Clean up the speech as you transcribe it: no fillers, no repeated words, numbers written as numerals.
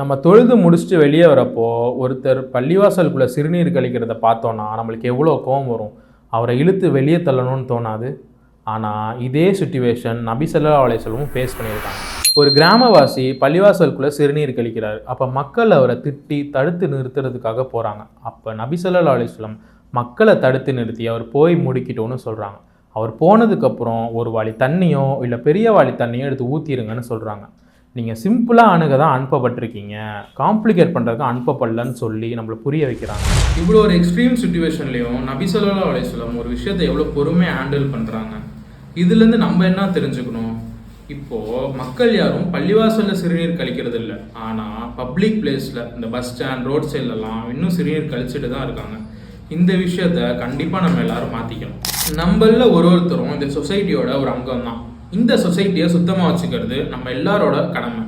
நம்ம தொழுது முடிச்சுட்டு வெளியே வரப்போ ஒருத்தர் பள்ளிவாசலுக்குள்ளே சிறுநீர் கழிக்கிறத பார்த்தோன்னா நம்மளுக்கு எவ்வளோ கோவம் வரும். அவரை இழுத்து வெளியே தள்ளணும்னு தோணாது. ஆனால் இதே சுச்சுவேஷன் நபி ஸல்லல்லாஹு அலைஹி வஸல்லம் ஃபேஸ் பண்ணியிருக்காங்க. ஒரு கிராமவாசி பள்ளிவாசலுக்குள்ளே சிறுநீர் கழிக்கிறார். அப்போ மக்கள் அவரை திட்டி தடுத்து நிறுத்துறதுக்காக போகிறாங்க. அப்போ நபி ஸல்லல்லாஹு அலைஹி வஸல்லம் மக்களை தடுத்து நிறுத்தி அவர் போய் முடிக்கிட்டோன்னு சொல்கிறாங்க. அவர் போனதுக்கப்புறம் ஒரு வாளி தண்ணியோ இல்லை பெரிய வாளி தண்ணியோ எடுத்து ஊற்றிடுங்கன்னு சொல்கிறாங்க. நீங்கள் சிம்பிளாக அணுக தான் அனுப்பப்பட்டிருக்கீங்க, காம்ப்ளிகேட் பண்ணுறதுக்கு அனுப்பப்படலன்னு சொல்லி நம்மளை புரிய வைக்கிறாங்க. இவ்வளோ ஒரு எக்ஸ்ட்ரீம் சுச்சுவேஷன்லேயும் நபி ஸல்லல்லாஹு அலைஹி வஸல்லம் ஒரு விஷயத்தை எவ்வளோ பொறுமையாக ஹேண்டில் பண்ணுறாங்க. இதுலேருந்து நம்ம என்ன தெரிஞ்சுக்கணும்? இப்போது மக்கள் யாரும் பள்ளிவாசலில் சிறுநீர் கழிக்கிறது இல்லை, ஆனால் பப்ளிக் பிளேஸில் இந்த பஸ் ஸ்டாண்ட் ரோட் சைட்லலாம் இன்னும் சிறுநீர் கழிச்சிட்டு தான் இருக்காங்க. இந்த விஷயத்த கண்டிப்பாக நம்ம எல்லாரும் மாற்றிக்கணும். நம்மள ஒருத்தரும் இந்த சொசைட்டியோட ஒரு அங்கம் தான். இந்த சொசைட்டியை சுத்தமாக வச்சுக்கிறது நம்ம எல்லாரோட கடமை.